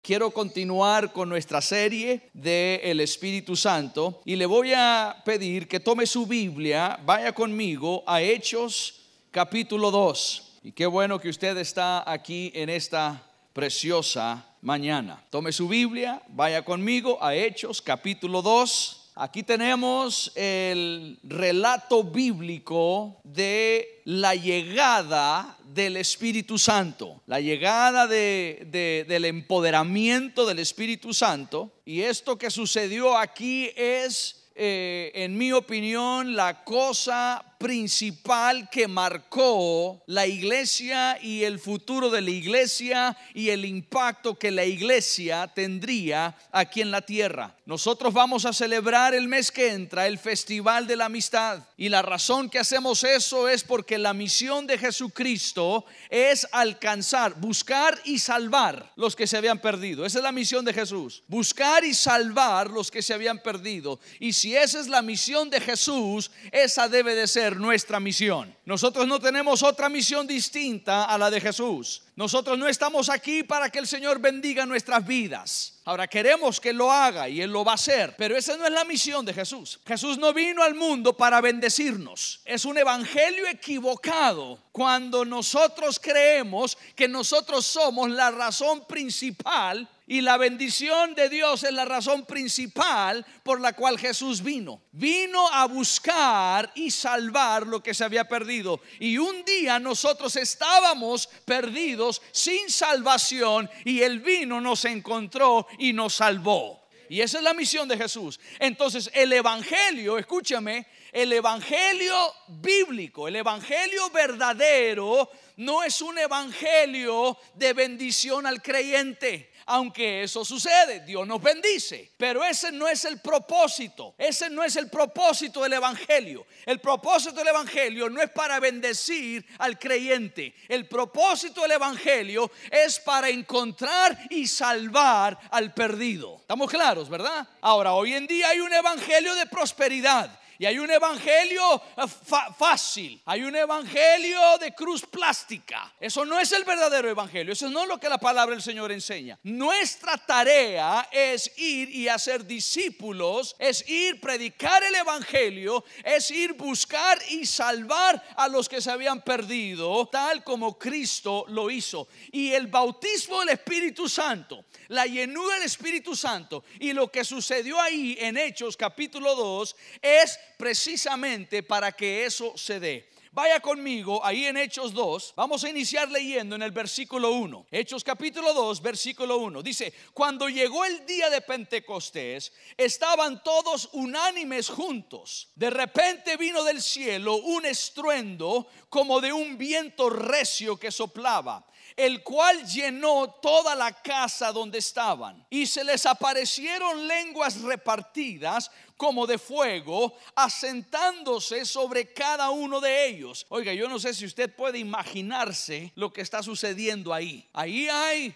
Quiero continuar con nuestra serie de el Espíritu Santo y le voy a pedir que tome su Biblia, vaya conmigo a Hechos capítulo 2. Y qué bueno que usted está aquí en esta preciosa mañana. Tome su Biblia, vaya conmigo a Hechos capítulo 2. Aquí tenemos el relato bíblico de la llegada del Espíritu Santo, la llegada del empoderamiento del Espíritu Santo. Y esto que sucedió aquí es, en mi opinión, la cosa principal que marcó la iglesia y el futuro de la iglesia y el impacto que la iglesia tendría aquí en la tierra. Nosotros vamos a celebrar el mes que entra el Festival de la Amistad, y la razón que hacemos eso es porque la misión de Jesucristo es alcanzar, buscar y salvar los que se habían perdido. Esa es la misión de Jesús, buscar y salvar los que se habían perdido. Y si esa es la misión de Jesús, esa debe de ser nuestra misión. Nosotros no tenemos otra misión distinta a la de Jesús. Nosotros no estamos aquí para que el Señor bendiga nuestras vidas. Ahora queremos que lo haga y Él lo va a hacer, pero esa no es la misión de Jesús. Jesús no vino al mundo para bendecirnos. Es un evangelio equivocado cuando nosotros creemos que nosotros somos la razón principal y la bendición de Dios es la razón principal por la cual Jesús vino. Vino a buscar y salvar lo que se había perdido. Y un día nosotros estábamos perdidos sin salvación y Él vino, nos encontró y nos salvó. Y esa es la misión de Jesús. Entonces el evangelio, escúchame, el evangelio bíblico, el evangelio verdadero no es un evangelio de bendición al creyente. Aunque eso sucede, Dios nos bendice, pero ese no es el propósito. Ese no es el propósito del evangelio. El propósito del evangelio no es para bendecir al creyente. El propósito del evangelio es para encontrar y salvar al perdido. ¿Estamos claros, verdad? Ahora, hoy en día hay un evangelio de prosperidad. Y hay un evangelio fácil, hay un evangelio de cruz plástica. Eso no es el verdadero evangelio. Eso no es lo que la palabra del Señor enseña. Nuestra tarea es ir y hacer discípulos, es ir predicar el evangelio, es ir buscar y salvar a los que se habían perdido, tal como Cristo lo hizo. Y el bautismo del Espíritu Santo, la llenura del Espíritu Santo y lo que sucedió ahí en Hechos capítulo 2 es precisamente para que eso se dé. Vaya conmigo ahí en Hechos 2. Vamos a iniciar leyendo en el versículo 1. Hechos capítulo 2 versículo 1. Dice: cuando llegó el día de Pentecostés, estaban todos unánimes juntos. De repente vino del cielo un estruendo como de un viento recio que soplaba, el cual llenó toda la casa donde estaban. Y se les aparecieron lenguas repartidas como de fuego, asentándose sobre cada uno de ellos. Oiga, yo no sé si usted puede imaginarse lo que está sucediendo ahí. Ahí hay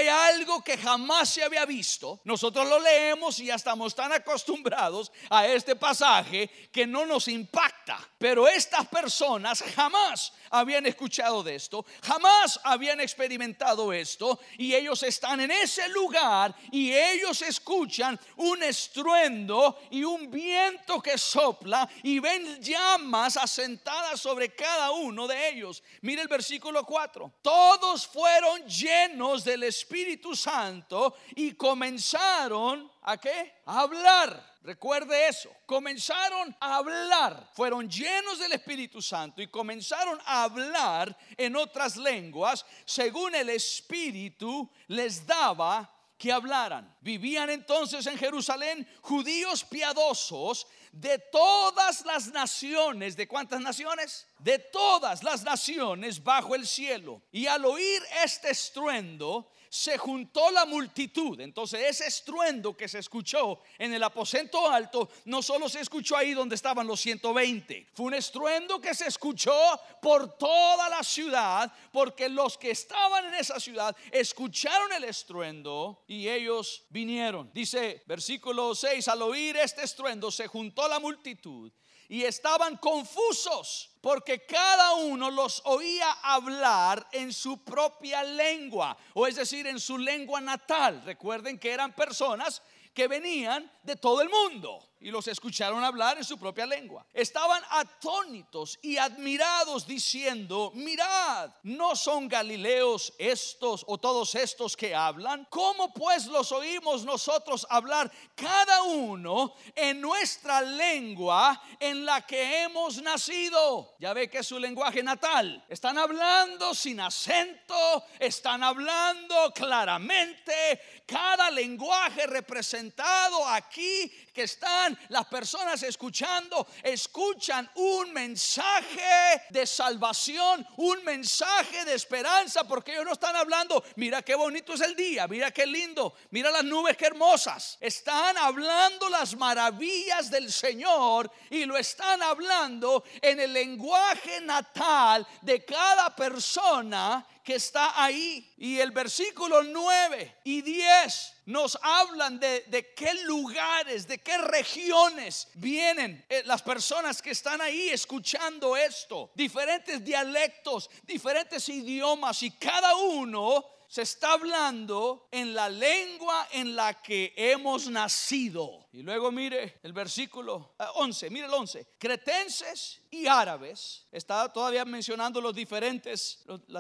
algo que jamás se había visto. Nosotros lo leemos y ya estamos tan acostumbrados a este pasaje que no nos impacta. Pero estas personas jamás habían escuchado de esto, jamás habían experimentado esto, y ellos están en ese lugar y ellos escuchan un estruendo y un viento que sopla y ven llamas asentadas sobre cada uno de ellos. Mire el versículo 4. Todos fueron llenos del Espíritu Santo y comenzaron ¿a qué? A hablar. Recuerde eso. Comenzaron a hablar. Fueron llenos del Espíritu Santo y comenzaron a hablar en otras lenguas según el Espíritu les daba que hablaran. Vivían entonces en Jerusalén judíos piadosos de todas las naciones. ¿De cuántas naciones? De todas las naciones bajo el cielo. Y al oír este estruendo, se juntó la multitud. Entonces ese estruendo que se escuchó en el aposento alto no solo se escuchó ahí donde estaban los 120, fue un estruendo que se escuchó por toda la ciudad, porque los que estaban en esa ciudad escucharon el estruendo y ellos vinieron. Dice versículo 6: al oír este estruendo se juntó la multitud y estaban confusos porque cada uno los oía hablar en su propia lengua, o es decir, en su lengua natal. Recuerden que eran personas que venían de todo el mundo y los escucharon hablar en su propia lengua. Estaban atónitos y admirados diciendo: mirad, ¿no son galileos estos o todos estos que hablan? ¿Cómo pues los oímos nosotros hablar cada uno en nuestra lengua en la que hemos nacido? Ya ve que es su lenguaje natal. Están hablando sin acento, están hablando claramente. Cada lenguaje representado aquí que están las personas escuchando, escuchan un mensaje de salvación, un mensaje de esperanza, porque ellos no están hablando: mira qué bonito es el día, mira qué lindo, mira las nubes qué hermosas. Están hablando las maravillas del Señor y lo están hablando en el lenguaje natal de cada persona que está ahí. Y el versículo 9 y 10 nos hablan de qué lugares, de qué regiones vienen las personas que están ahí escuchando esto. Diferentes dialectos, diferentes idiomas, y cada uno se está hablando en la lengua en la que hemos nacido. Y luego mire el versículo 11, mire el 11. Cretenses y árabes. Está todavía mencionando las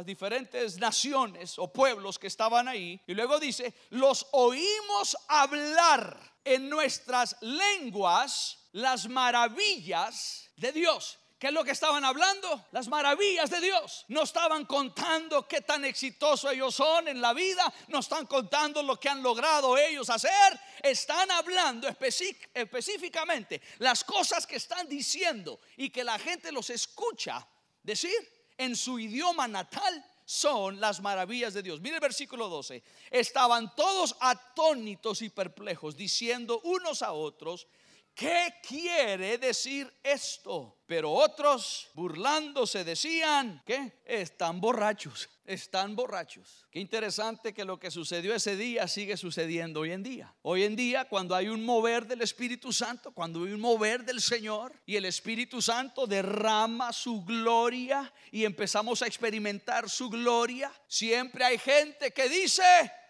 diferentes naciones o pueblos que estaban ahí. Y luego dice: los oímos hablar en nuestras lenguas las maravillas de Dios. ¿Qué es lo que estaban hablando? Las maravillas de Dios. No estaban contando qué tan exitosos ellos son en la vida. No están contando lo que han logrado ellos hacer. Están hablando específicamente las cosas que están diciendo y que la gente los escucha decir en su idioma natal. Son las maravillas de Dios. Mire el versículo 12. Estaban todos atónitos y perplejos, diciendo unos a otros: ¿qué quiere decir esto? Pero otros, burlándose, decían: ¿qué? Están borrachos, están borrachos. Qué interesante que lo que sucedió ese día sigue sucediendo hoy en día. Hoy en día, cuando hay un mover del Espíritu Santo, cuando hay un mover del Señor y el Espíritu Santo derrama su gloria y empezamos a experimentar su gloria, siempre hay gente que dice: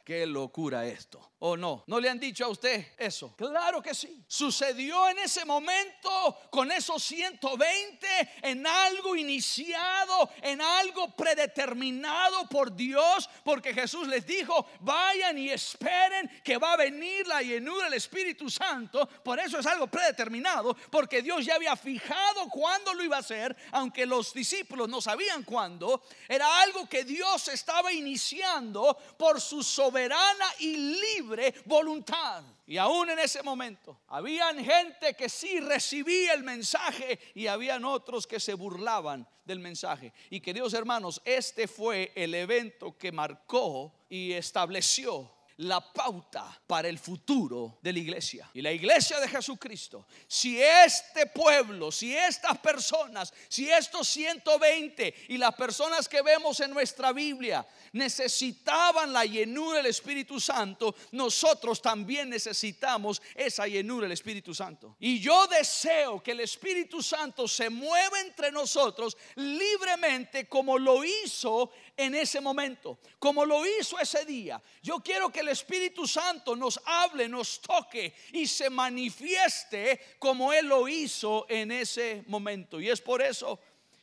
qué locura esto. ¿O no? ¿No le han dicho a usted eso? Claro que sí. Sucedió en ese momento con esos 120, en algo iniciado, en algo predeterminado por Dios, porque Jesús les dijo: vayan y esperen que va a venir la llenura del Espíritu Santo. Por eso es algo predeterminado, porque Dios ya había fijado cuándo lo iba a hacer, aunque los discípulos no sabían cuándo. Era algo que Dios estaba iniciando por su soberana y libre voluntad. Y aún en ese momento habían gente que sí recibía el mensaje y habían otros que se burlaban del mensaje. Y queridos hermanos, este fue el evento que marcó y estableció la pauta para el futuro de la iglesia. Y la iglesia de Jesucristo, si este pueblo, si estas personas, si estos 120 y las personas que vemos en nuestra Biblia necesitaban la llenura del Espíritu Santo, nosotros también necesitamos esa llenura del Espíritu Santo. Y yo deseo que el Espíritu Santo se mueva entre nosotros libremente, como lo hizo en ese momento, como lo hizo ese día. Yo quiero que el Espíritu Santo nos hable, nos toque y se manifieste como Él lo hizo en ese momento. Y es por eso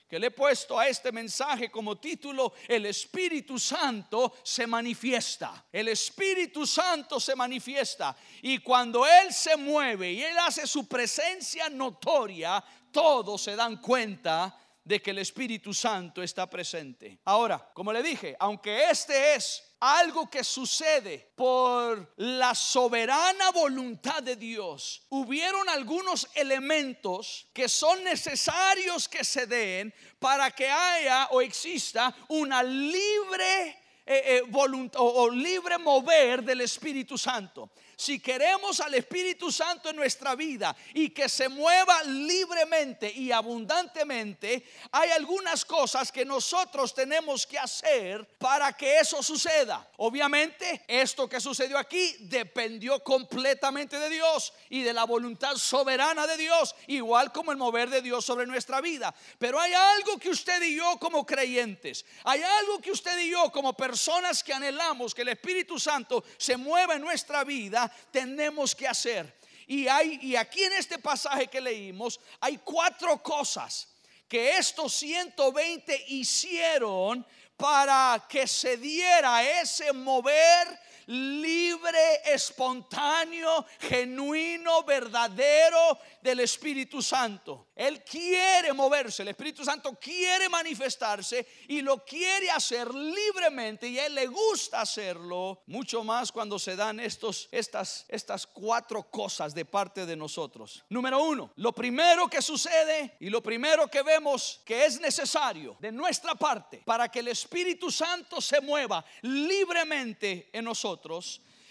que le he puesto a este mensaje como título: el Espíritu Santo se manifiesta. El Espíritu Santo se manifiesta, y cuando Él se mueve y Él hace su presencia notoria, todos se dan cuenta de que el Espíritu Santo está presente. Ahora, como le dije, aunque este es algo que sucede por la soberana voluntad de Dios, hubieron algunos elementos que son necesarios que se den para que haya o exista una libre o libre mover del Espíritu Santo. Si queremos al Espíritu Santo en nuestra vida y que se mueva libremente y abundantemente, hay algunas cosas que nosotros tenemos que hacer para que eso suceda. Obviamente, esto que sucedió aquí dependió completamente de Dios y de la voluntad soberana de Dios, igual como el mover de Dios sobre nuestra vida. Pero hay algo que usted y yo como creyentes, hay algo que usted y yo como personas que anhelamos que el Espíritu Santo se mueva en nuestra vida, tenemos que hacer. Y aquí en este pasaje que leímos hay 4 cosas que estos 120 hicieron para que se diera ese mover libre, espontáneo, genuino, verdadero del Espíritu Santo. Él quiere moverse, el Espíritu Santo quiere manifestarse y lo quiere hacer libremente, y a Él le gusta hacerlo, mucho más cuando se dan estas 4 cosas de parte de nosotros. Número 1, lo primero que sucede y lo primero que vemos que es necesario de nuestra parte para que el Espíritu Santo se mueva libremente en nosotros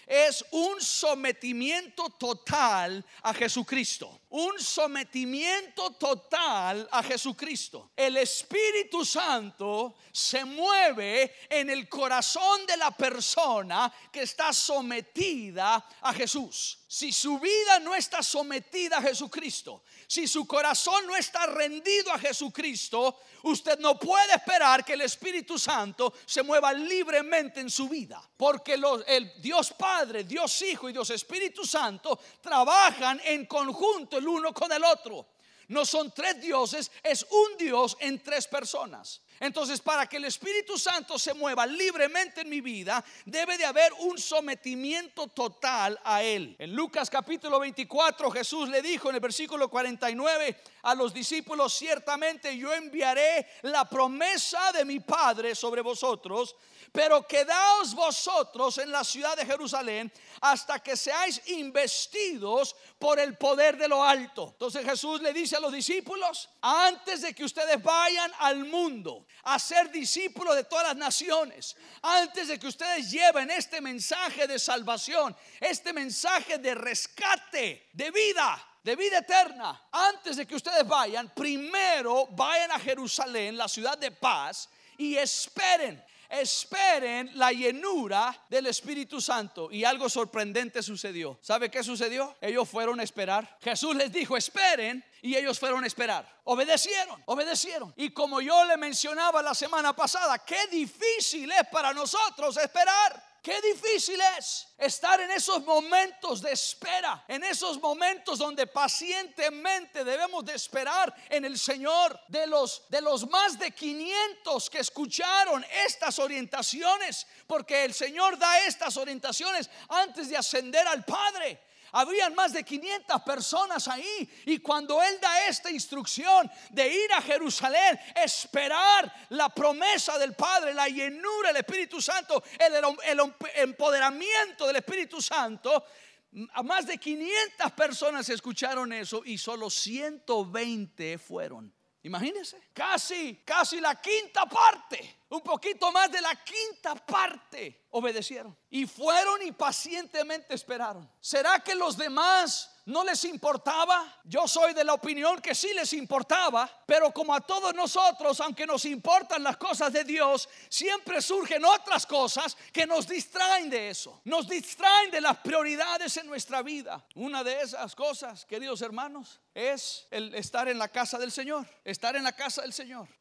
es un sometimiento total a Jesucristo. Un sometimiento total a Jesucristo. El Espíritu Santo se mueve en el corazón de la persona que está sometida a Jesús. Si su vida no está sometida a Jesucristo, si su corazón no está rendido a Jesucristo, usted no puede esperar que el Espíritu Santo se mueva libremente en su vida. Porque el Dios Padre, Dios Hijo y Dios Espíritu Santo trabajan en conjunto el uno con el otro. No son 3 dioses, es un Dios en 3 personas. Entonces, para que el Espíritu Santo se mueva libremente en mi vida, debe de haber un sometimiento total a Él. En Lucas capítulo 24, Jesús le dijo en el versículo 49 a los discípulos: ciertamente yo enviaré la promesa de mi Padre sobre vosotros, pero quedaos vosotros en la ciudad de Jerusalén hasta que seáis investidos por el poder de lo alto. Entonces Jesús le dice a los discípulos: antes de que ustedes vayan al mundo a ser discípulos de todas las naciones, antes de que ustedes lleven este mensaje de salvación, este mensaje de rescate, de vida eterna, antes de que ustedes vayan, primero vayan a Jerusalén, la ciudad de paz, y esperen la llenura del Espíritu Santo. Y algo sorprendente sucedió. ¿Sabe qué sucedió? Ellos fueron a esperar. Jesús les dijo: esperen, y ellos fueron a esperar. Obedecieron. Y como yo le mencionaba la semana pasada, qué difícil es para nosotros esperar. Qué difícil es estar en esos momentos de espera, en esos momentos donde pacientemente debemos de esperar en el Señor. De los más de 500 que escucharon estas orientaciones, porque el Señor da estas orientaciones antes de ascender al Padre. Habrían más de 500 personas ahí, y cuando Él da esta instrucción de ir a Jerusalén, esperar la promesa del Padre, la llenura del Espíritu Santo, el empoderamiento del Espíritu Santo, a más de 500 personas escucharon eso y solo 120 fueron. Imagínense, casi la quinta parte, un poquito más de la quinta parte obedecieron y fueron y pacientemente esperaron. ¿Será que los demás no les importaba? Yo soy de la opinión que sí les importaba, pero como a todos nosotros, aunque nos importan las cosas de Dios, siempre surgen otras cosas que nos distraen de eso, nos distraen de las prioridades en nuestra vida. Una de esas cosas, queridos hermanos, es el estar en la casa del Señor,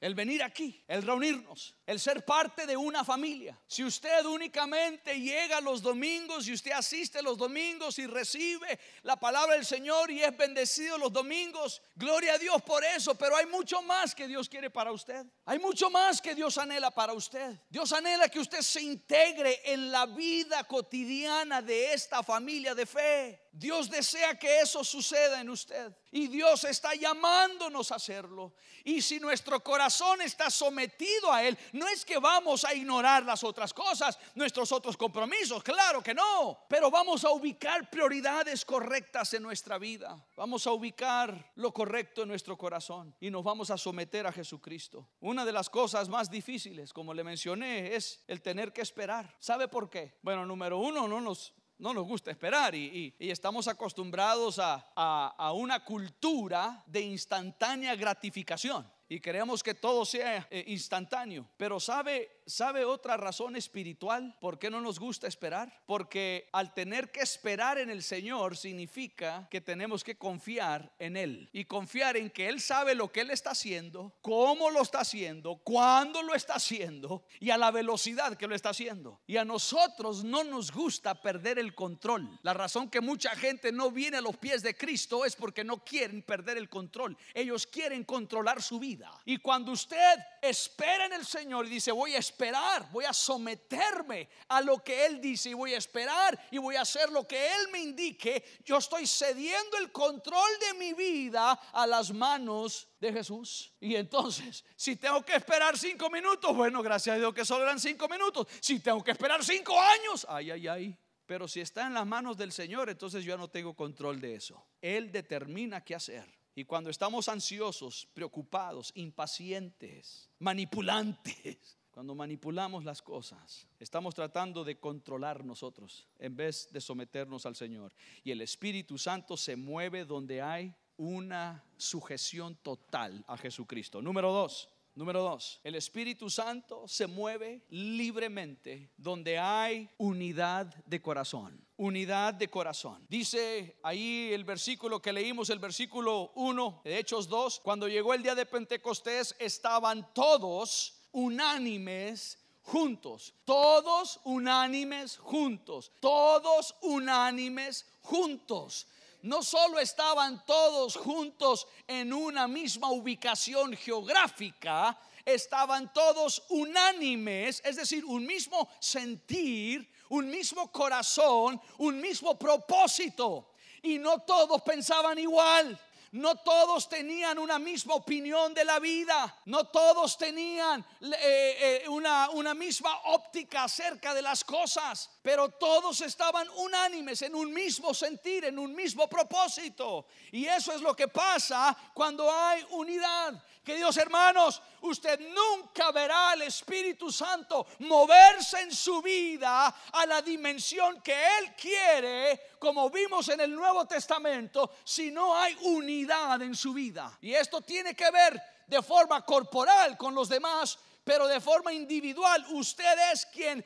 el venir aquí, el reunirnos, el ser parte de una familia. Si usted únicamente llega los domingos y usted asiste los domingos y recibe la palabra del Señor y es bendecido los domingos, gloria a Dios por eso, pero hay mucho más que Dios quiere para usted. Hay mucho más que Dios anhela para usted. Dios anhela que usted se integre en la vida cotidiana de esta familia de fe. Dios desea que eso suceda en usted, y Dios está llamándonos a hacerlo. Y si nuestro corazón está sometido a Él, no es que vamos a ignorar las otras cosas, nuestros otros compromisos, claro que no, pero vamos a ubicar prioridades correctas en nuestra vida. Vamos a ubicar lo correcto en nuestro corazón y nos vamos a someter a Jesucristo. Una de las cosas más difíciles, como le mencioné, es el tener que esperar. ¿Sabe por qué? Bueno, número uno, no nos gusta esperar y estamos acostumbrados a una cultura de instantánea gratificación y queremos que todo sea instantáneo. Pero ¿sabe otra razón espiritual por qué no nos gusta esperar? Porque al tener que esperar en el Señor significa que tenemos que confiar en Él y confiar en que Él sabe lo que Él está haciendo, cómo lo está haciendo, cuándo lo está haciendo y a la velocidad que lo está haciendo. Y a nosotros no nos gusta perder el control. La razón que mucha gente no viene a los pies de Cristo es porque no quieren perder el control. Ellos quieren controlar su vida. Y cuando usted espera en el Señor y dice: voy a esperar, voy a someterme a lo que Él dice y voy a esperar y voy a hacer lo que Él me indique, yo estoy cediendo el control de mi vida a las manos de Jesús. Y entonces, si tengo que esperar 5 minutos, bueno, gracias a Dios que solo eran 5 minutos. Si tengo que esperar 5 años, ay. Pero si está en las manos del Señor, entonces yo no tengo control de eso. Él determina qué hacer. Y cuando estamos ansiosos, preocupados, impacientes, manipulantes, cuando manipulamos las cosas, estamos tratando de controlar nosotros en vez de someternos al Señor. Y el Espíritu Santo se mueve donde hay una sujeción total a Jesucristo. Número dos, el Espíritu Santo se mueve libremente donde hay unidad de corazón. Unidad de corazón. Dice ahí el versículo que leímos, el versículo 1 de Hechos 2: cuando llegó el día de Pentecostés, estaban todos unánimes juntos. Todos unánimes juntos. Todos unánimes juntos. No solo estaban todos juntos en una misma ubicación geográfica, estaban todos unánimes, es decir, un mismo sentir, un mismo corazón, un mismo propósito. Y no todos pensaban igual. No todos tenían una misma opinión de la vida. No todos tenían una misma óptica acerca de las cosas. Pero todos estaban unánimes en un mismo sentir, en un mismo propósito. Y eso es lo que pasa cuando hay unidad. Queridos hermanos, usted nunca verá al Espíritu Santo moverse en su vida a la dimensión que Él quiere, como vimos en el Nuevo Testamento, si no hay unidad en su vida. Y esto tiene que ver de forma corporal con los demás, pero de forma individual. Usted es quien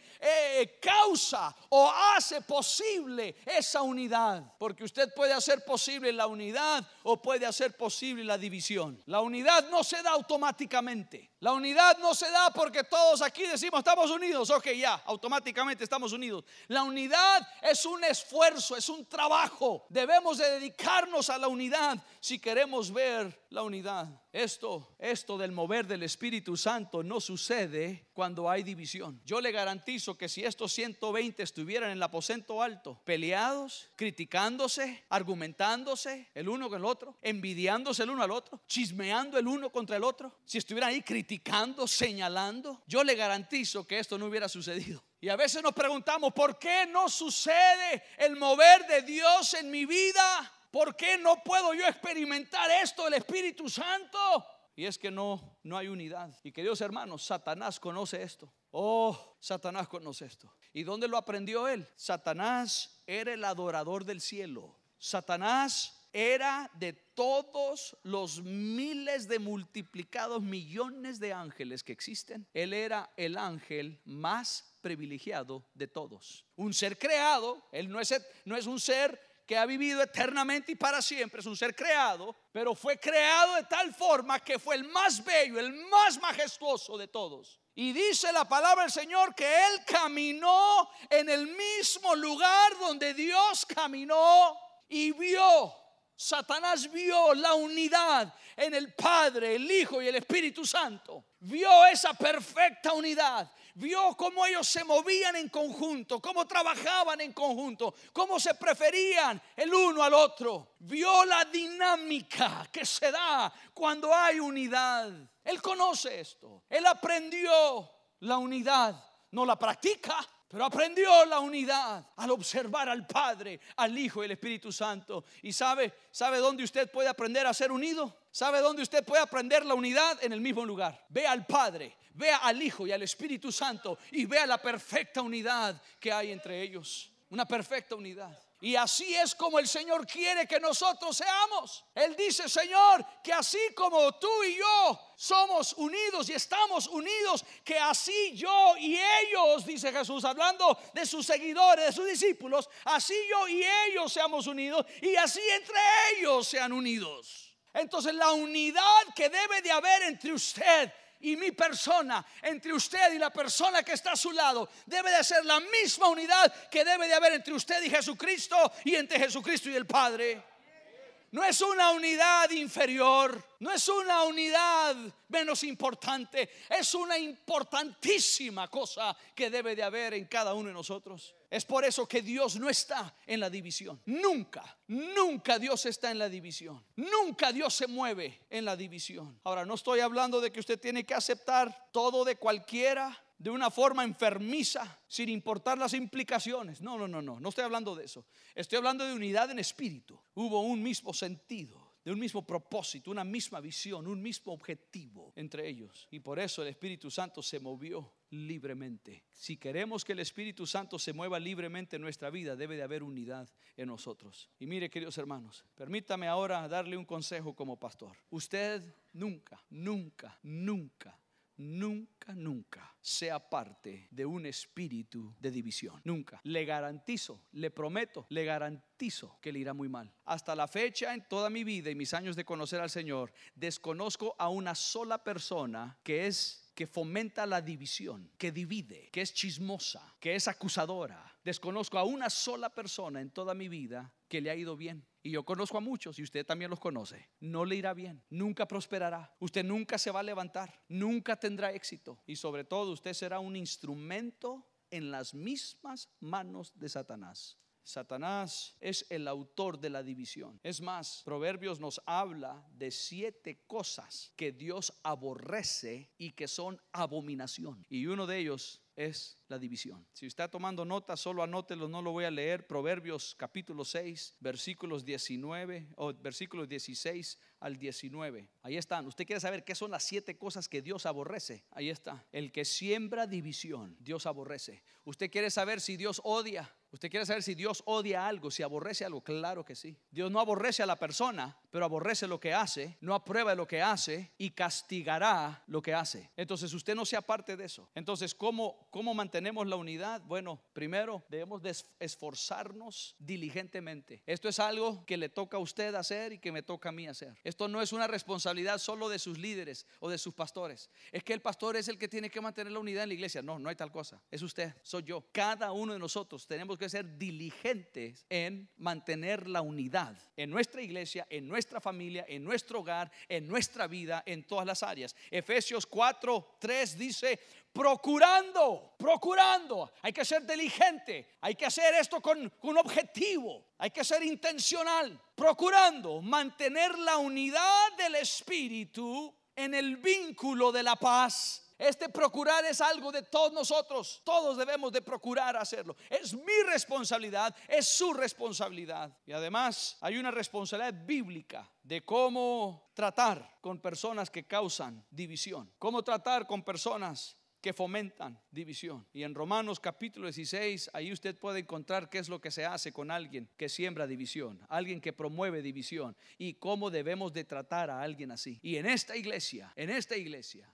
causa o hace posible esa unidad, porque usted puede hacer posible la unidad o puede hacer posible la división. La unidad no se da automáticamente. La unidad no se da porque todos aquí decimos estamos unidos, ok, ya, automáticamente estamos unidos. La unidad es un esfuerzo, es un trabajo. Debemos de dedicarnos a la unidad si queremos ver la unidad. Esto del mover del Espíritu Santo no sucede cuando hay división. Yo le garantizo que si estos 120 estuvieran en el aposento alto, peleados, criticándose, argumentándose el uno con el otro, envidiándose el uno al otro, chismeando el uno contra el otro, si estuvieran ahí criticando, señalando, yo le garantizo que esto no hubiera sucedido. Y a veces nos preguntamos, ¿por qué no sucede el mover de Dios en mi vida? ¿Por qué no puedo yo experimentar esto del Espíritu Santo? Y es que no hay unidad. Y queridos hermanos, Satanás conoce esto. Satanás conoce esto. ¿Y dónde lo aprendió él? Satanás era el adorador del cielo. Satanás era de todos los miles de multiplicados millones de ángeles que existen. Él era el ángel más privilegiado de todos. Un ser creado. Él no es un ser que ha vivido eternamente y para siempre. Es un ser creado, pero fue creado de tal forma que fue el más bello, el más majestuoso de todos. Y dice la palabra del Señor que Él caminó en el mismo lugar donde Dios caminó y vio. Satanás vio la unidad en el Padre, el Hijo y el Espíritu Santo. Vio esa perfecta unidad. Vio cómo ellos se movían en conjunto, cómo trabajaban en conjunto, cómo se preferían el uno al otro. Vio la dinámica que se da cuando hay unidad. Él conoce esto. Él aprendió la unidad, no la practica, pero aprendió la unidad al observar al Padre, al Hijo y al Espíritu Santo. ¿Y sabe dónde usted puede aprender a ser unido? ¿Sabe dónde usted puede aprender la unidad? En el mismo lugar. Vea al Padre, vea al Hijo y al Espíritu Santo y vea la perfecta unidad que hay entre ellos. Una perfecta unidad. Y así es como el Señor quiere que nosotros seamos. Él dice, Señor, que así como tú y yo somos unidos y estamos unidos, que así yo y ellos, dice Jesús, hablando de sus seguidores, de sus discípulos, así yo y ellos seamos unidos y así entre ellos sean unidos. Entonces la unidad que debe de haber entre usted y mi persona, entre usted y la persona que está a su lado, debe de ser la misma unidad que debe de haber entre usted y Jesucristo, y entre Jesucristo y el Padre. No es una unidad inferior, no es una unidad menos importante, es una importantísima cosa que debe de haber en cada uno de nosotros. Es por eso que Dios no está en la división. Nunca Dios está en la división. Nunca Dios se mueve en la división. Ahora, no estoy hablando de que usted tiene que aceptar todo de cualquiera de una forma enfermiza, sin importar las implicaciones. No estoy hablando de eso. Estoy hablando de unidad en espíritu. Hubo un mismo sentido, de un mismo propósito, una misma visión, un mismo objetivo entre ellos. Y por eso el Espíritu Santo se movió libremente. Si queremos que el Espíritu Santo se mueva libremente en nuestra vida, debe de haber unidad en nosotros. Y mire, queridos hermanos, permítame ahora darle un consejo como pastor. Usted nunca sea parte de un espíritu de división. Nunca. Le garantizo, le prometo, le garantizo que le irá muy mal. Hasta la fecha, en toda mi vida y mis años de conocer al Señor, desconozco a una sola persona que fomenta la división, que divide, que es chismosa, que es acusadora. Desconozco a una sola persona en toda mi vida que le ha ido bien. Y yo conozco a muchos y usted también los conoce. No le irá bien, nunca prosperará. Usted nunca se va a levantar, nunca tendrá éxito. Y sobre todo usted será un instrumento en las mismas manos de Satanás. Satanás es el autor de la división. Es más, Proverbios nos habla de 7 cosas que Dios aborrece y que son abominación. Y uno de ellos es la división. Si está tomando notas, solo anótelo, no lo voy a leer. Proverbios capítulo 6, versículos 19 o versículos 16 al 19. Ahí están. Usted quiere saber qué son las 7 cosas que Dios aborrece. Ahí está. El que siembra división, Dios aborrece. Usted quiere saber si Dios odia. Usted quiere saber si Dios odia algo, si aborrece algo. Claro que sí. Dios no aborrece a la persona, pero aborrece lo que hace, no aprueba lo que hace y castigará lo que hace. Entonces usted no sea parte de eso. Entonces, ¿cómo mantenemos la unidad? Bueno, primero debemos de esforzarnos diligentemente. Esto es algo que le toca a usted hacer y que me toca a mí hacer. Esto no es una responsabilidad solo de sus líderes o de sus pastores. Es que el pastor es el que tiene que mantener la unidad en la iglesia. No hay tal cosa. Es usted, soy yo. Cada uno de nosotros tenemos que ser diligentes en mantener la unidad en nuestra iglesia, en nuestra familia, en nuestro hogar, en nuestra vida, en todas las áreas. Efesios 4:3 dice: procurando, hay que ser diligente, hay que hacer esto con un objetivo, hay que ser intencional, procurando mantener la unidad del espíritu en el vínculo de la paz. Este procurar es algo de todos nosotros. Todos debemos de procurar hacerlo. Es mi responsabilidad, es su responsabilidad. Y además hay una responsabilidad bíblica de cómo tratar con personas que causan división, cómo tratar con personas que fomentan división. Y en Romanos capítulo 16, ahí usted puede encontrar qué es lo que se hace con alguien que siembra división, alguien que promueve división, y cómo debemos de tratar a alguien así. Y en esta iglesia,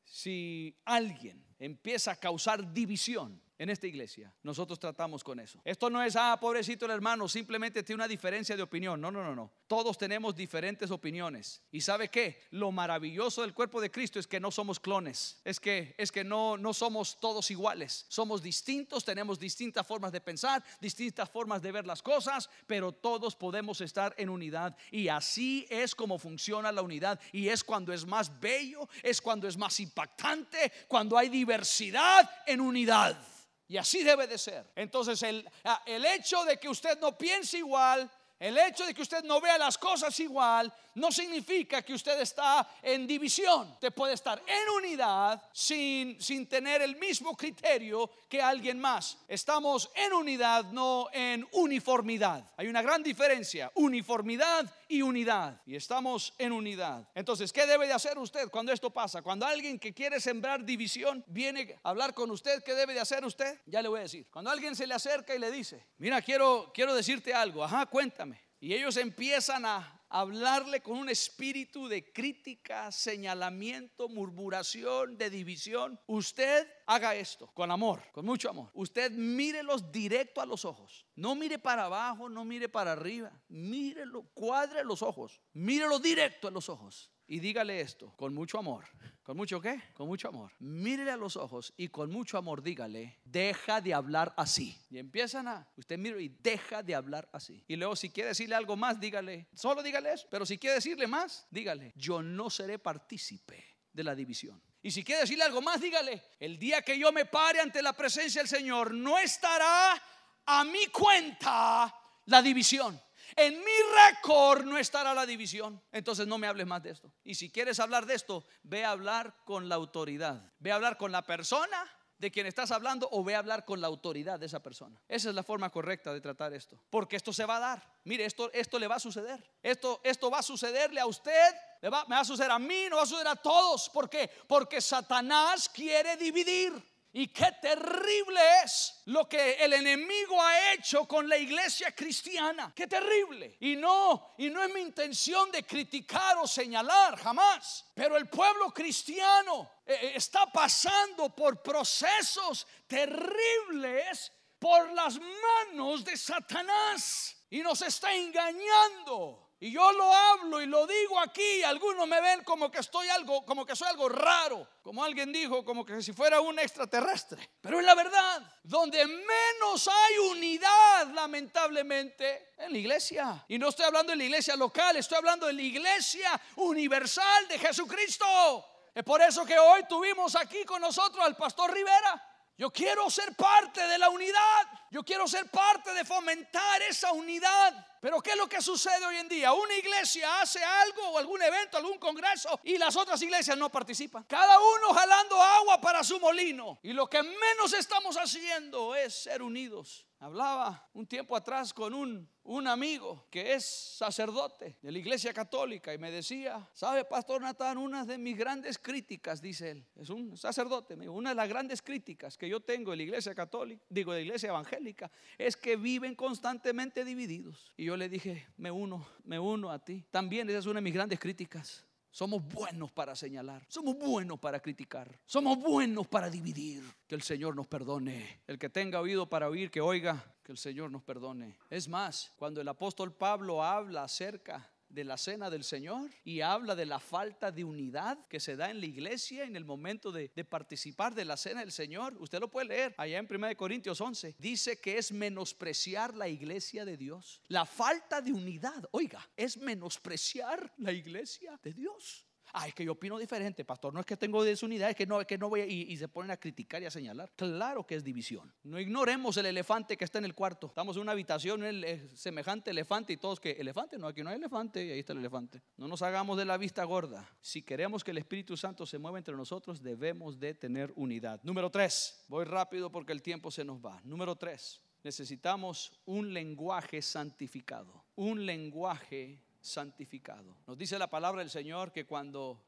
si alguien empieza a causar división en esta iglesia, nosotros tratamos con eso. Esto no es, pobrecito el hermano, simplemente tiene una diferencia de opinión. No. Todos tenemos diferentes opiniones. ¿Y sabe qué? Lo maravilloso del cuerpo de Cristo es que no somos clones. Es que no somos todos iguales. Somos distintos, tenemos distintas formas de pensar, distintas formas de ver las cosas, pero todos podemos estar en unidad. Y así es como funciona la unidad. Y es cuando es más bello, es cuando es más impactante, cuando hay diversidad en unidad. Y así debe de ser. Entonces el hecho de que usted no piense igual, El hecho de que usted no vea las cosas igual no significa que usted está en división. Usted puede estar en unidad sin tener el mismo criterio que alguien más. Estamos en unidad, no en uniformidad. Hay una gran diferencia, uniformidad y unidad. Y estamos en unidad. Entonces, ¿qué debe de hacer usted cuando esto pasa? Cuando alguien que quiere sembrar división viene a hablar con usted, ¿qué debe de hacer usted? Ya le voy a decir. Cuando alguien se le acerca y le dice: mira, quiero decirte algo. Ajá, cuéntame. Y ellos empiezan a hablarle con un espíritu de crítica, señalamiento, murmuración, de división. Usted haga esto con amor, con mucho amor. Usted mírelos directo a los ojos. No mire para abajo, no mire para arriba. Mírelo, cuadre los ojos. Mírelo directo a los ojos. Y dígale esto con mucho amor. ¿Con mucho qué? Con mucho amor. Mírele a los ojos y con mucho amor dígale: deja de hablar así. Y empiezan usted mira y deja de hablar así. Y luego, si quiere decirle algo más, dígale, solo dígale eso. Pero si quiere decirle más, dígale: yo no seré partícipe de la división. Y si quiere decirle algo más, dígale: el día que yo me pare ante la presencia del Señor, no estará a mi cuenta la división. En mi récord no estará la división. Entonces no me hables más de esto. Y si quieres hablar de esto, ve a hablar con la autoridad. Ve a hablar con la persona de quien estás hablando, o ve a hablar con la autoridad de esa persona. Esa es la forma correcta de tratar esto, porque esto se va a dar. Mire, esto le va a suceder. Esto va a sucederle a usted, me va a suceder a mí, no va a suceder a todos. ¿Por qué? Porque Satanás quiere dividir. Y qué terrible es lo que el enemigo ha hecho con la iglesia cristiana. Qué terrible. Y no es mi intención de criticar o señalar, jamás. Pero el pueblo cristiano está pasando por procesos terribles por las manos de Satanás. Y nos está engañando. Y yo lo hablo y lo digo aquí. Algunos me ven como que soy algo raro. Como alguien dijo, como que si fuera un extraterrestre. Pero es la verdad. Donde menos hay unidad, lamentablemente, en la iglesia. Y no estoy hablando de la iglesia local, estoy hablando de la iglesia universal de Jesucristo. Es por eso que hoy tuvimos aquí con nosotros al pastor Rivera. Yo quiero ser parte de la unidad. Yo quiero ser parte de fomentar esa unidad. Pero ¿qué es lo que sucede hoy en día? Una iglesia hace algo o algún evento, algún congreso, y las otras iglesias no participan. Cada uno jalando agua para su molino. Y lo que menos estamos haciendo es ser unidos. Hablaba un tiempo atrás con un amigo que es sacerdote de la iglesia católica y me decía: ¿sabe, pastor Natán? Una de mis grandes críticas, dice él, es un sacerdote, me dijo, una de las grandes críticas que yo tengo de la iglesia católica, de la iglesia evangélica, es que viven constantemente divididos. Y yo le dije: me uno a ti. También esa es una de mis grandes críticas. Somos buenos para señalar, somos buenos para criticar, somos buenos para dividir. Que el Señor nos perdone. El que tenga oído para oír, que oiga. Que el Señor nos perdone. Es más, cuando el apóstol Pablo habla acerca de la cena del Señor y habla de la falta de unidad que se da en la iglesia en el momento de participar de la cena del Señor, usted lo puede leer allá en 1 Corintios 11. Dice que es menospreciar la iglesia de Dios. La falta de unidad, oiga, es menospreciar la iglesia de Dios. Es que yo opino diferente, pastor. No es que tengo desunidad, es que no voy y se ponen a criticar y a señalar. Claro que es división. No ignoremos el elefante que está en el cuarto. Estamos en una habitación, semejante elefante, y todos que elefante, no, aquí no hay elefante, y ahí está el elefante. No nos hagamos de la vista gorda. Si queremos que el Espíritu Santo se mueva entre nosotros, debemos de tener unidad. Número 3, voy rápido porque el tiempo se nos va. Número 3, necesitamos un lenguaje santificado. Un lenguaje santificado. Nos dice la palabra del Señor que cuando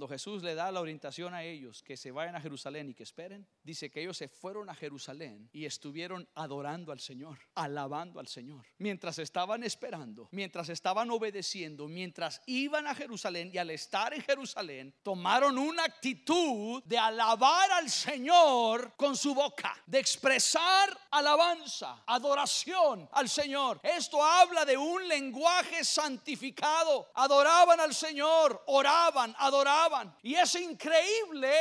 Jesús le da la orientación a ellos que se vayan a Jerusalén y que esperen, dice que ellos se fueron a Jerusalén y estuvieron adorando al Señor, alabando al Señor. Mientras estaban esperando, mientras estaban obedeciendo, mientras iban a Jerusalén, y al estar en Jerusalén tomaron una actitud de alabar al Señor con su boca, de expresar alabanza, adoración al Señor. Esto habla de un lenguaje santificado. Adoraban al Señor, oraban, adoraban. Y es increíble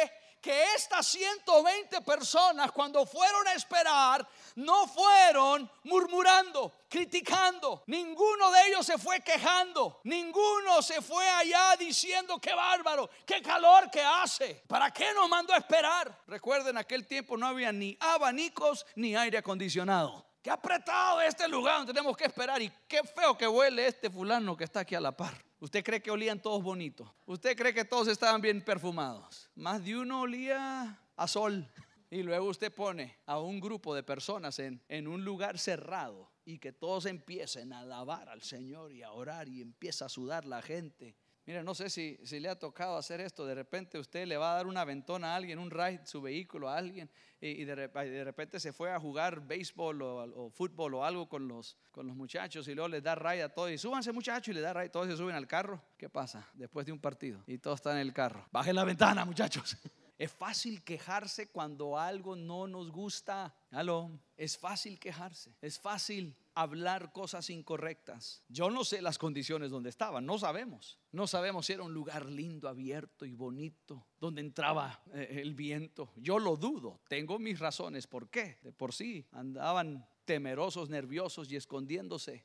que estas 120 personas, cuando fueron a esperar, no fueron murmurando, criticando. Ninguno de ellos se fue quejando. Ninguno se fue allá diciendo: qué bárbaro, qué calor que hace, ¿para qué nos mandó a esperar? Recuerden, aquel tiempo no había ni abanicos ni aire acondicionado. qué apretado este lugar, tenemos que esperar. Y qué feo que huele este fulano que está aquí a la par. ¿Usted cree que olían todos bonitos? ¿Usted cree que todos estaban bien perfumados? Más de uno olía a sol. Y luego usted pone a un grupo de personas en un lugar cerrado y que todos empiecen a alabar al Señor y a orar y empieza a sudar la gente. Mire, no sé si le ha tocado hacer esto. De repente usted le va a dar un aventón a alguien, un ride, su vehículo a alguien, y de repente se fue a jugar béisbol o fútbol o algo con los muchachos, y luego les da ride a todos. Y súbanse, muchachos, y le da ride. Todos se suben al carro. ¿Qué pasa después de un partido? Y todos están en el carro. Bajen la ventana, muchachos. Es fácil quejarse cuando algo no nos gusta. ¿Aló? Es fácil quejarse. Es fácil hablar cosas incorrectas. Yo no sé las condiciones donde estaban. No sabemos. No sabemos si era un lugar lindo, abierto y bonito, donde entraba el viento. Yo lo dudo. Tengo mis razones por qué. De por sí andaban temerosos, nerviosos y escondiéndose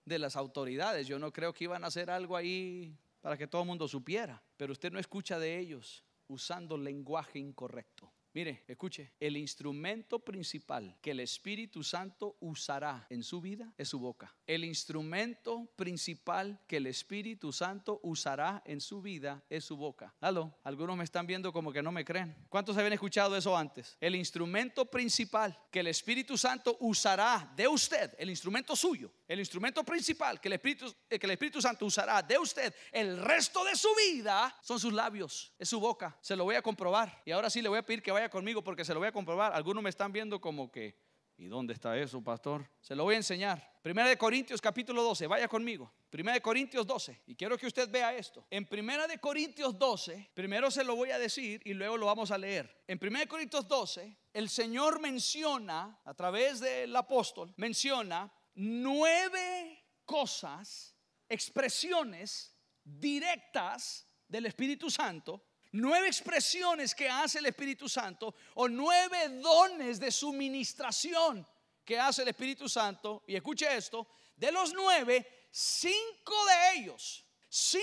de las autoridades. Yo no creo que iban a hacer algo ahí para que todo el mundo supiera. Pero usted no escucha de ellos usando lenguaje incorrecto. Mire, escuche, el instrumento principal que el Espíritu Santo usará en su vida es su boca. El instrumento principal que el Espíritu Santo usará en su vida es su boca. ¿Aló? Algunos me están viendo como que no me creen. ¿Cuántos habían escuchado eso antes? El instrumento principal que el Espíritu Santo usará de usted, el instrumento suyo, el instrumento principal que el Espíritu Santo usará de usted el resto de su vida son sus labios, es su boca. Se lo voy a comprobar. Y ahora sí le voy a pedir que vaya conmigo porque se lo voy a comprobar. Algunos me están viendo como que, ¿y dónde está eso, pastor? Se lo voy a enseñar. 1 Corintios capítulo 12, vaya conmigo. 1 Corintios 12, y quiero que usted vea esto. En 1 Corintios 12, primero se lo voy a decir y luego lo vamos a leer. En 1 Corintios 12, el Señor menciona, a través del apóstol, menciona 9 cosas, expresiones directas del Espíritu Santo. 9 expresiones que hace el Espíritu Santo, o 9 dones de su ministración que hace el Espíritu Santo. Y escuche esto: de los 9, 5 de ellos, 5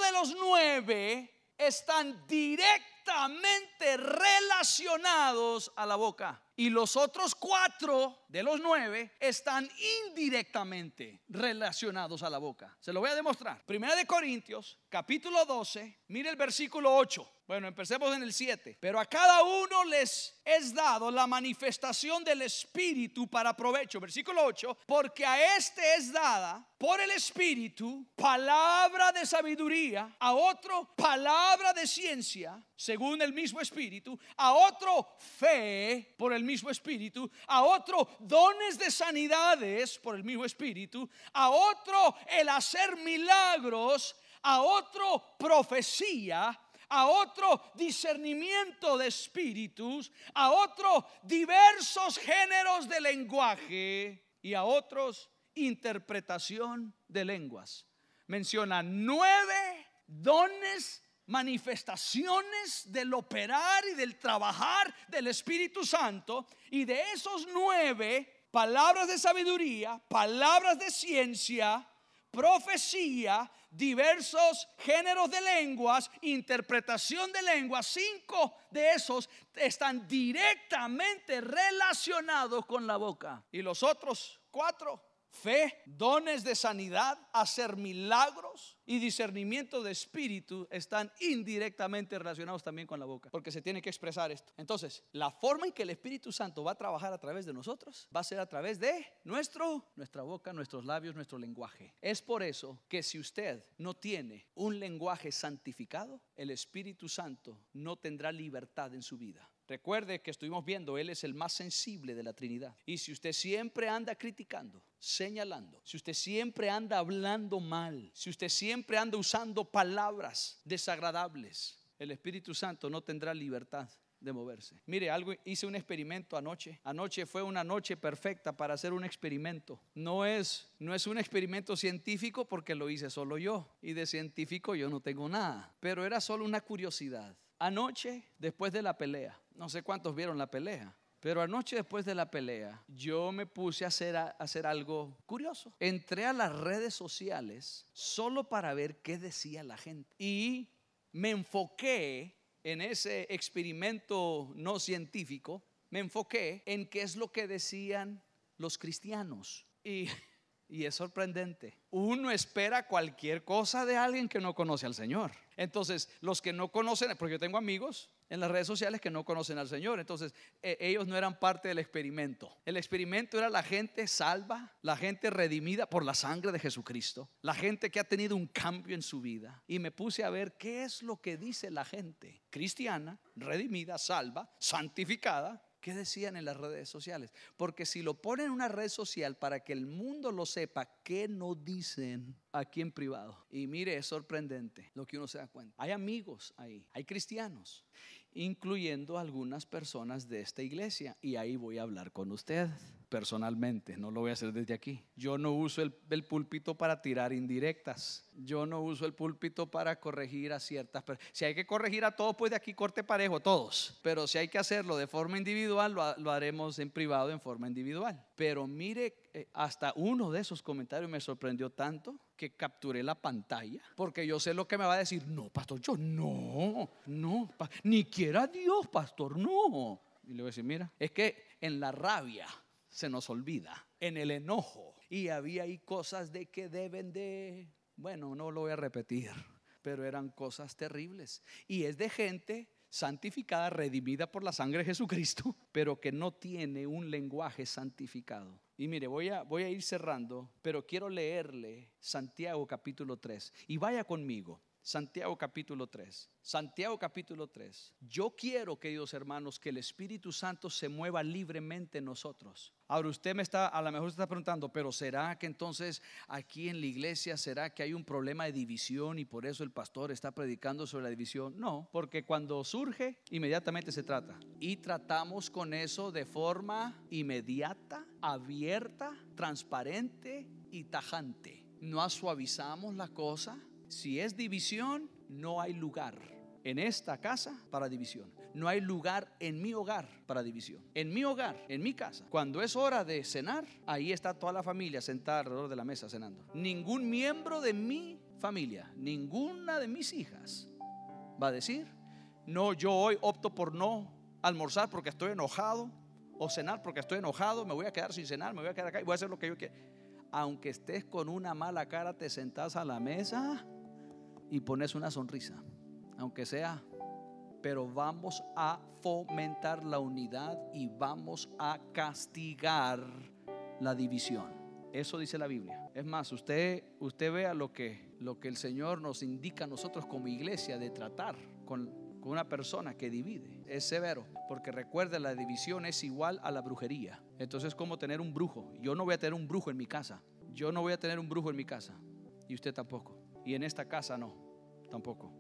de los 9 están directamente relacionados a la boca. Y los otros 4 de los 9 están indirectamente relacionados a la boca. Se lo voy a demostrar. 1 Corintios capítulo 12, mire el versículo 8. Bueno, empecemos en el 7. Pero a cada uno les es dado la manifestación del Espíritu para provecho. Versículo 8. Porque a este es dada por el Espíritu palabra de sabiduría, a otro palabra de ciencia según el mismo Espíritu, a otro fe por el mismo Espíritu, a otro dones de sanidades por el mismo Espíritu, a otro el hacer milagros, a otro profecía, a otro discernimiento de espíritus, a otro diversos géneros de lenguaje y a otros interpretación de lenguas. Menciona 9 dones, manifestaciones del operar y del trabajar del Espíritu Santo, y de esos 9, palabras de sabiduría, palabras de ciencia, profecía, diversos géneros de lenguas, interpretación de lenguas. 5 de esos están directamente relacionados con la boca. Y los otros 4, fe, dones de sanidad, hacer milagros y discernimiento de espíritu, están indirectamente relacionados también con la boca, porque se tiene que expresar esto. Entonces, la forma en que el Espíritu Santo va a trabajar a través de nosotros va a ser a través de nuestra boca, nuestros labios, nuestro lenguaje. Es por eso que si usted no tiene un lenguaje santificado, el Espíritu Santo no tendrá libertad en su vida. Recuerde que estuvimos viendo, Él es el más sensible de la Trinidad. Y si usted siempre anda criticando, señalando, si usted siempre anda hablando mal, si usted siempre anda usando palabras desagradables, el Espíritu Santo no tendrá libertad de moverse. Mire, hice un experimento anoche. Anoche fue una noche perfecta para hacer un experimento. No es un experimento científico, porque lo hice solo yo, y de científico yo no tengo nada, pero era solo una curiosidad. Anoche, después de la pelea, no sé cuántos vieron la pelea, pero anoche después de la pelea, yo me puse a hacer algo curioso. Entré a las redes sociales solo para ver qué decía la gente, y me enfoqué en ese experimento no científico. Me enfoqué en qué es lo que decían los cristianos. Y es sorprendente. Uno espera cualquier cosa de alguien que no conoce al Señor. Entonces, los que no conocen, porque yo tengo amigos en las redes sociales que no conocen al Señor. Entonces, ellos no eran parte del experimento. El experimento era la gente salva, la gente redimida por la sangre de Jesucristo, la gente que ha tenido un cambio en su vida. Y me puse a ver qué es lo que dice la gente cristiana, redimida, salva, santificada. ¿Qué decían en las redes sociales? Porque si lo ponen en una red social para que el mundo lo sepa, ¿qué no dicen aquí en privado? Y mire, es sorprendente lo que uno se da cuenta. Hay amigos ahí, hay cristianos, incluyendo algunas personas de esta iglesia. Y ahí voy a hablar con usted personalmente, no lo voy a hacer desde aquí. Yo no uso el púlpito para tirar indirectas. Yo no uso el púlpito para corregir a ciertas personas. Si hay que corregir a todos, pues de aquí corte parejo, todos. Pero si hay que hacerlo de forma individual, lo haremos en privado, en forma individual. Pero mire, hasta uno de esos comentarios me sorprendió tanto que capturé la pantalla, porque yo sé lo que me va a decir. No, pastor, yo no, ni quiera Dios, pastor, no. Y le voy a decir, mira, es que en la rabia se nos olvida, en el enojo. Y había ahí cosas de que deben de, bueno, no lo voy a repetir, pero eran cosas terribles. Y es de gente santificada, redimida por la sangre de Jesucristo, pero que no tiene un lenguaje santificado. Y mire, voy a ir cerrando, pero quiero leerle Santiago capítulo 3. Y vaya conmigo, Santiago capítulo 3. Santiago capítulo 3. Yo quiero, queridos hermanos, que el Espíritu Santo se mueva libremente en nosotros. Ahora usted a lo mejor se está preguntando, pero ¿será que entonces aquí en la iglesia, será que hay un problema de división y por eso el pastor está predicando sobre la división? No, porque cuando surge, inmediatamente se trata. Y tratamos con eso de forma inmediata, abierta, transparente y tajante. No suavizamos la cosa. Si es división, no hay lugar en esta casa para división. No hay lugar en mi hogar para división. En mi hogar, en mi casa, cuando es hora de cenar, ahí está toda la familia sentada alrededor de la mesa cenando. Ningún miembro de mi familia, ninguna de mis hijas va a decir, no, yo hoy opto por no almorzar porque estoy enojado, o cenar porque estoy enojado, me voy a quedar sin cenar, me voy a quedar acá y voy a hacer lo que yo quiera. Aunque estés con una mala cara, te sentás a la mesa y pones una sonrisa, aunque sea. Pero vamos a fomentar la unidad y vamos a castigar la división. Eso dice la Biblia. Es más, usted vea lo que el Señor nos indica a nosotros como iglesia de tratar con una persona que divide. Es severo, porque recuerde, la división es igual a la brujería. Entonces es como tener un brujo. Yo no voy a tener un brujo en mi casa. Yo no voy a tener un brujo en mi casa. Y usted tampoco. Y en esta casa no, tampoco.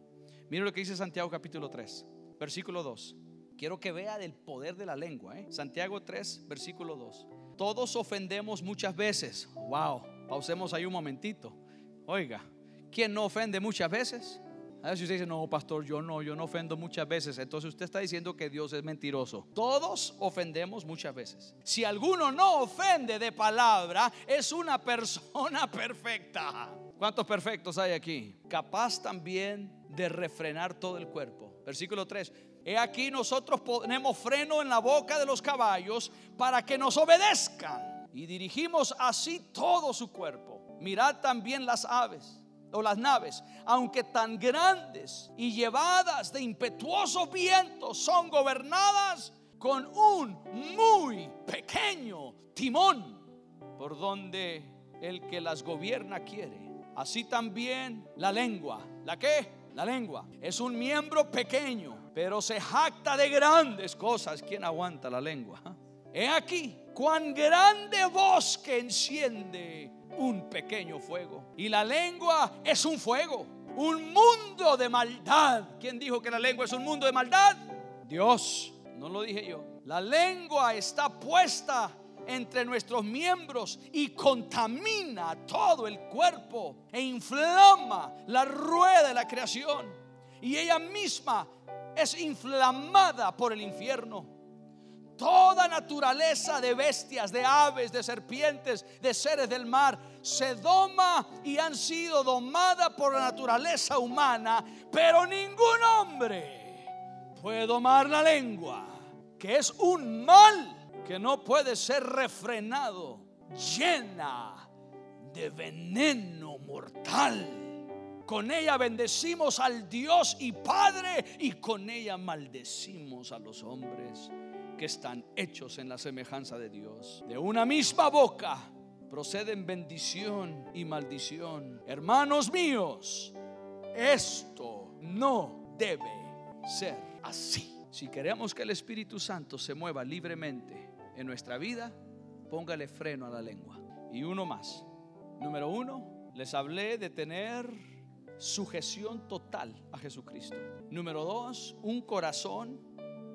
Mire lo que dice Santiago capítulo 3, versículo 2. Quiero que vea del poder de la lengua, Santiago 3, versículo 2. Todos ofendemos muchas veces. Wow, pausemos ahí un momentito. Oiga, ¿quién no ofende muchas veces? A ver si usted dice, no, pastor, yo no ofendo muchas veces. Entonces usted está diciendo que Dios es mentiroso. Todos ofendemos muchas veces. Si alguno no ofende de palabra, es una persona perfecta. ¿Cuántos perfectos hay aquí? Capaz también de refrenar todo el cuerpo. Versículo 3. He aquí nosotros ponemos freno en la boca de los caballos para que nos obedezcan, y dirigimos así todo su cuerpo. Mirad también las aves o las naves, aunque tan grandes y llevadas de impetuosos vientos, son gobernadas con un muy pequeño timón, por donde el que las gobierna quiere. Así también la lengua. ¿La qué? La lengua es un miembro pequeño, pero se jacta de grandes cosas. ¿Quién aguanta la lengua? He aquí cuán grande bosque enciende un pequeño fuego. Y la lengua es un fuego, un mundo de maldad. ¿Quién dijo que la lengua es un mundo de maldad? Dios, no lo dije yo. La lengua está puesta entre nuestros miembros y contamina todo el cuerpo e inflama la rueda de la creación, y ella misma es inflamada por el infierno. Toda naturaleza de bestias, de aves, de serpientes, de seres del mar se doma y han sido domadas por la naturaleza humana, pero ningún hombre puede domar la lengua, que es un mal que no puede ser refrenado, llena de veneno mortal. Con ella bendecimos al Dios y Padre, y con ella maldecimos a los hombres que están hechos en la semejanza de Dios. De una misma boca proceden bendición y maldición. Hermanos míos, esto no debe ser así. Si queremos que el Espíritu Santo se mueva libremente en nuestra vida, póngale freno a la lengua. Y uno más. Número 1, les hablé de tener sujeción total a Jesucristo. Número 2, un corazón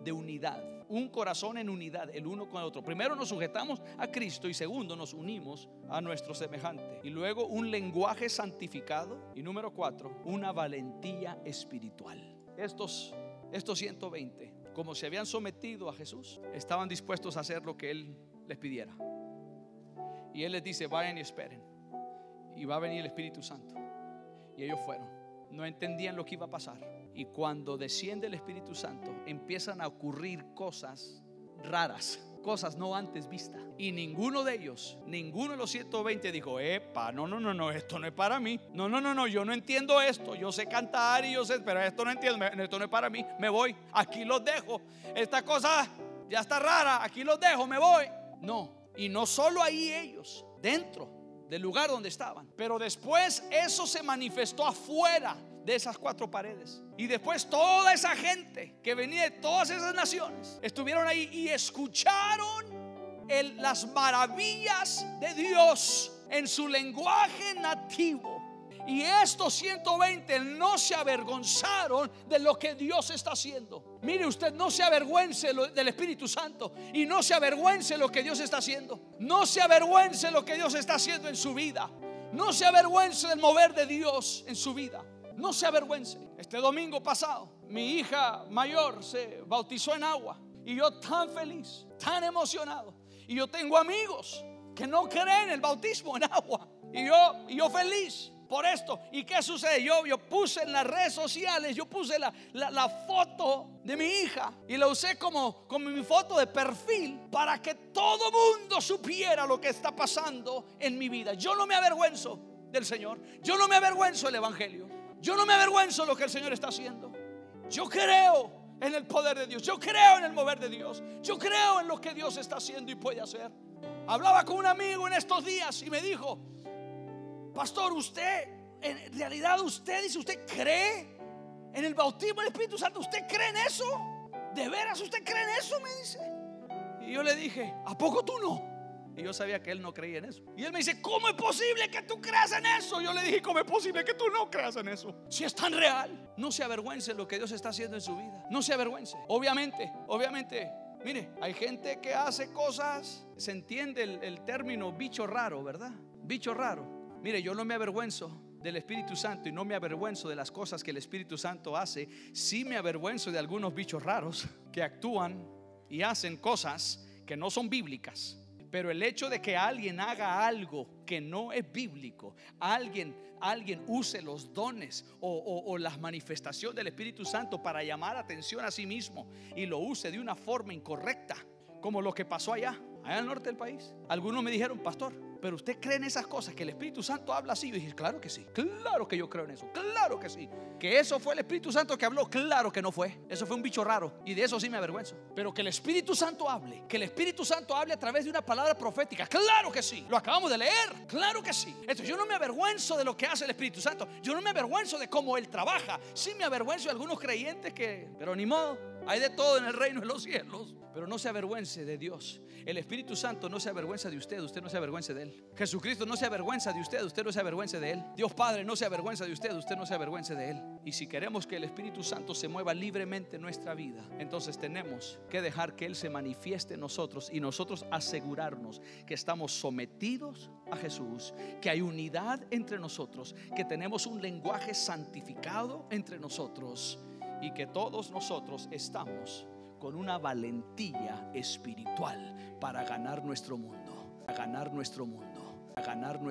de unidad. Un corazón en unidad, el uno con el otro. Primero nos sujetamos a Cristo y segundo nos unimos a nuestro semejante. Y luego un lenguaje santificado. Y número 4, una valentía espiritual. Estos 120, como se habían sometido a Jesús, estaban dispuestos a hacer lo que Él les pidiera. Y Él les dice: vayan y esperen, y va a venir el Espíritu Santo. Y ellos fueron. No entendían lo que iba a pasar. Y cuando desciende el Espíritu Santo, empiezan a ocurrir cosas raras, cosas no antes vistas. Y ninguno de ellos, ninguno de los 120 dijo: epa, no, esto no es para mí. No, yo no entiendo esto. Yo sé cantar y yo sé, pero esto no entiendo, esto no es para mí. Me voy, aquí los dejo. Esta cosa ya está rara, aquí los dejo, me voy. No, y no solo ahí ellos, dentro del lugar donde estaban, pero después eso se manifestó afuera de esas 4 paredes. Y después toda esa gente que venía de todas esas naciones estuvieron ahí y escucharon las maravillas de Dios en su lenguaje nativo. Y estos 120 no se avergonzaron de lo que Dios está haciendo. Mire usted, no se avergüence del Espíritu Santo y no se avergüence lo que Dios está haciendo. No se avergüence lo que Dios está haciendo en su vida. No se avergüence del mover de Dios en su vida. No se avergüence. Este domingo pasado, mi hija mayor se bautizó en agua y yo tan feliz, tan emocionado. Y yo tengo amigos que no creen el bautismo en agua y yo feliz por esto. ¿Y qué sucede? Yo puse en las redes sociales, yo puse la foto de mi hija y la usé como mi foto de perfil para que todo mundo supiera lo que está pasando en mi vida. Yo no me avergüenzo del Señor. Yo no me avergüenzo del Evangelio. Yo no me avergüenzo de lo que el Señor está haciendo. Yo creo en el poder de Dios. Yo creo en el mover de Dios. Yo creo en lo que Dios está haciendo y puede hacer. Hablaba con un amigo en estos días y me dijo: pastor, usted, en realidad usted dice, ¿usted cree en el bautismo del Espíritu Santo? ¿Usted cree en eso? ¿De veras usted cree en eso? Me dice. Y yo le dije: ¿a poco tú no? Y yo sabía que él no creía en eso. Y él me dice: ¿cómo es posible que tú creas en eso? Yo le dije: ¿cómo es posible que tú no creas en eso? Si es tan real. No se avergüence lo que Dios está haciendo en su vida. No se avergüence. Obviamente, mire, hay gente que hace cosas, se entiende el término bicho raro, ¿verdad? Bicho raro. Mire, yo no me avergüenzo del Espíritu Santo y no me avergüenzo de las cosas que el Espíritu Santo hace. Sí me avergüenzo de algunos bichos raros que actúan y hacen cosas que no son bíblicas. Pero el hecho de que alguien haga algo que no es bíblico, alguien use los dones o las manifestaciones del Espíritu Santo para llamar atención a sí mismo y lo use de una forma incorrecta, como lo que pasó allá al norte del país. Algunos me dijeron: pastor, pero usted cree en esas cosas, que el Espíritu Santo habla así. Yo dije: claro que sí, claro que yo creo en eso, claro que sí. Que eso fue el Espíritu Santo que habló, claro que no fue. Eso fue un bicho raro y de eso sí me avergüenzo. Pero que el Espíritu Santo hable, que el Espíritu Santo hable a través de una palabra profética, claro que sí. Lo acabamos de leer, claro que sí. Entonces yo no me avergüenzo de lo que hace el Espíritu Santo. Yo no me avergüenzo de cómo Él trabaja. Sí me avergüenzo de algunos creyentes pero ni modo, hay de todo en el reino de los cielos. Pero no se avergüence de Dios. El Espíritu Santo no se avergüenza de usted, usted no se avergüence de Él. Jesucristo no se avergüenza de usted, usted no se avergüence de Él. Dios Padre no se avergüenza de usted, usted no se avergüence de Él. Y si queremos que el Espíritu Santo se mueva libremente en nuestra vida, entonces tenemos que dejar que Él se manifieste en nosotros y nosotros asegurarnos que estamos sometidos a Jesús, que hay unidad entre nosotros, que tenemos un lenguaje santificado entre nosotros y que todos nosotros estamos con una valentía espiritual para ganar nuestro mundo, para ganar nuestro mundo, para ganar nuestro